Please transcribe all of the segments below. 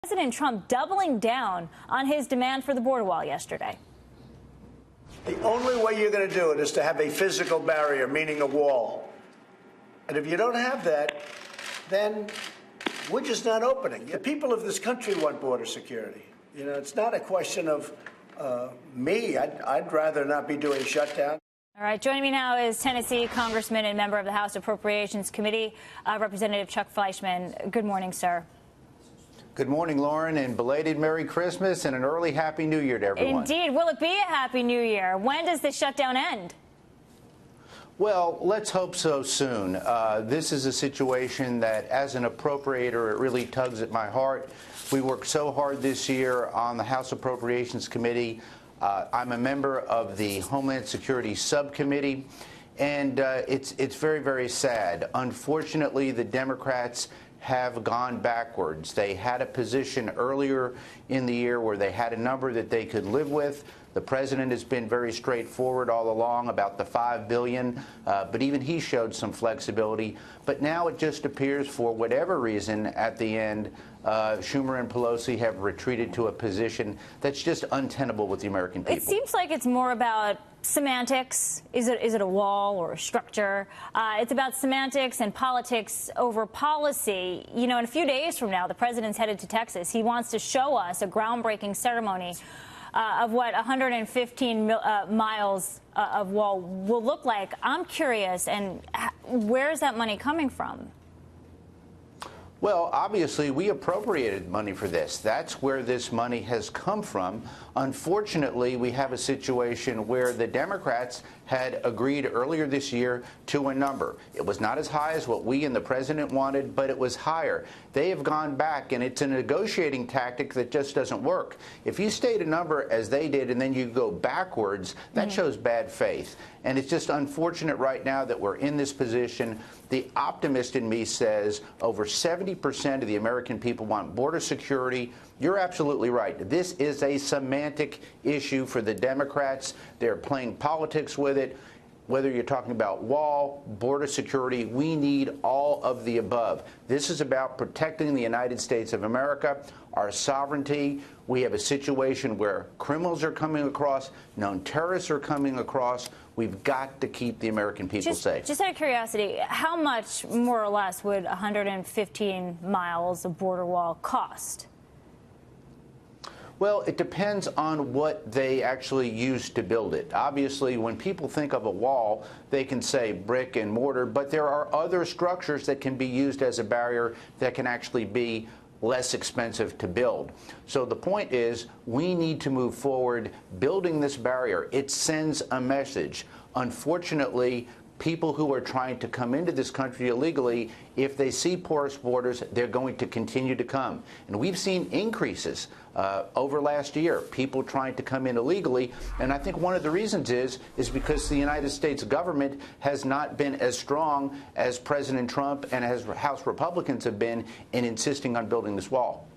President Trump doubling down on his demand for the border wall yesterday. The only way you're going to do it is to have a physical barrier, meaning a wall. And if you don't have that, then we're just not opening. The people of this country want border security. You know, it's not a question of me. I'd rather not be doing shutdown. All right, joining me now is Tennessee Congressman and member of the House Appropriations Committee, Representative Chuck Fleischmann. Good morning, sir. Good morning, Lauren, and belated Merry Christmas and an early Happy New Year to everyone. Indeed. Will it be a Happy New Year? When does the shutdown end? Well, let's hope so soon. This is a situation that, as an appropriator, it really tugs at my heart. We worked so hard this year on the House Appropriations Committee. I'm a member of the Homeland Security Subcommittee, and it's very, very sad. Unfortunately, the Democrats have gone backwards. They had a position earlier in the year where they had a number that they could live with. The president has been very straightforward all along about the $5 billion, but even he showed some flexibility. But now it just appears, for whatever reason, at the end, Schumer and Pelosi have retreated to a position that's just untenable with the American people. It seems like it's more about semantics. Is it a wall or a structure? It's about semantics and politics over policy. You know, in a few days from now, the president's headed to Texas. He wants to show us a groundbreaking ceremony of what 115 miles of wall will look like. I'm curious, and where is that money coming from? Well, obviously, we appropriated money for this. That's where this money has come from. Unfortunately, we have a situation where the Democrats had agreed earlier this year to a number. It was not as high as what we and the president wanted, but it was higher. They have gone back, and it's a negotiating tactic that just doesn't work. If you state a number as they did and then you go backwards, that shows bad faith. And it's just unfortunate right now that we're in this position. The optimist in me says over 70% of the American people want border security. You're absolutely right. This is a semantic issue for the Democrats. They're playing politics with it. Whether you're talking about wall, border security, we need all of the above. This is about protecting the United States of America, our sovereignty. We have a situation where criminals are coming across, known terrorists are coming across. We've got to keep the American people safe. Just out of curiosity, how much, more or less, would 115 miles of border wall cost? Well, it depends on what they actually use to build it. Obviously, when people think of a wall, they can say brick and mortar, but there are other structures that can be used as a barrier that can actually be less expensive to build. So the point is, we need to move forward building this barrier. It sends a message. Unfortunately, people who are trying to come into this country illegally, if they see porous borders, they're going to continue to come. And we've seen increases over last year, people trying to come in illegally. And I think one of the reasons is because the United States government has not been as strong as President Trump and as House Republicans have been in insisting on building this wall.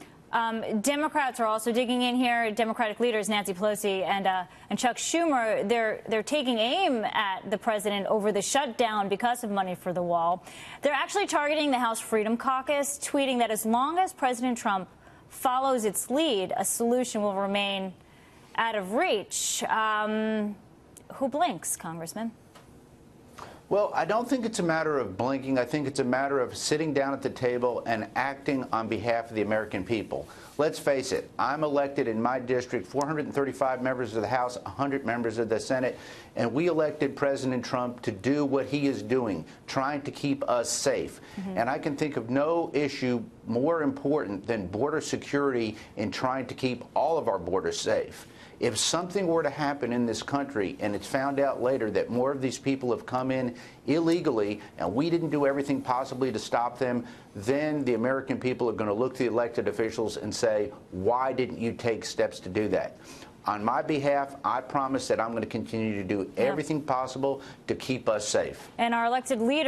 Democrats are also digging in here. Democratic leaders Nancy Pelosi and Chuck Schumer, they're taking aim at the president over the shutdown because of money for the wall. They're actually targeting the House Freedom Caucus, tweeting that as long as President Trump follows its lead, a solution will remain out of reach. Who blinks, Congressman? Well, I don't think it's a matter of blinking. I think it's a matter of sitting down at the table and acting on behalf of the American people. Let's face it, I'm elected in my district, 435 members of the House, 100 members of the Senate, and we elected President Trump to do what he is doing, trying to keep us safe. And I can think of no issue more important than border security in trying to keep all of our borders safe. If something were to happen in this country and it's found out later that more of these people have come in illegally and we didn't do everything possibly to stop them, then the American people are going to look to the elected officials and say, why didn't you take steps to do that? On my behalf, I promise that I'm going to continue to do everything possible to keep us safe. And our elected leaders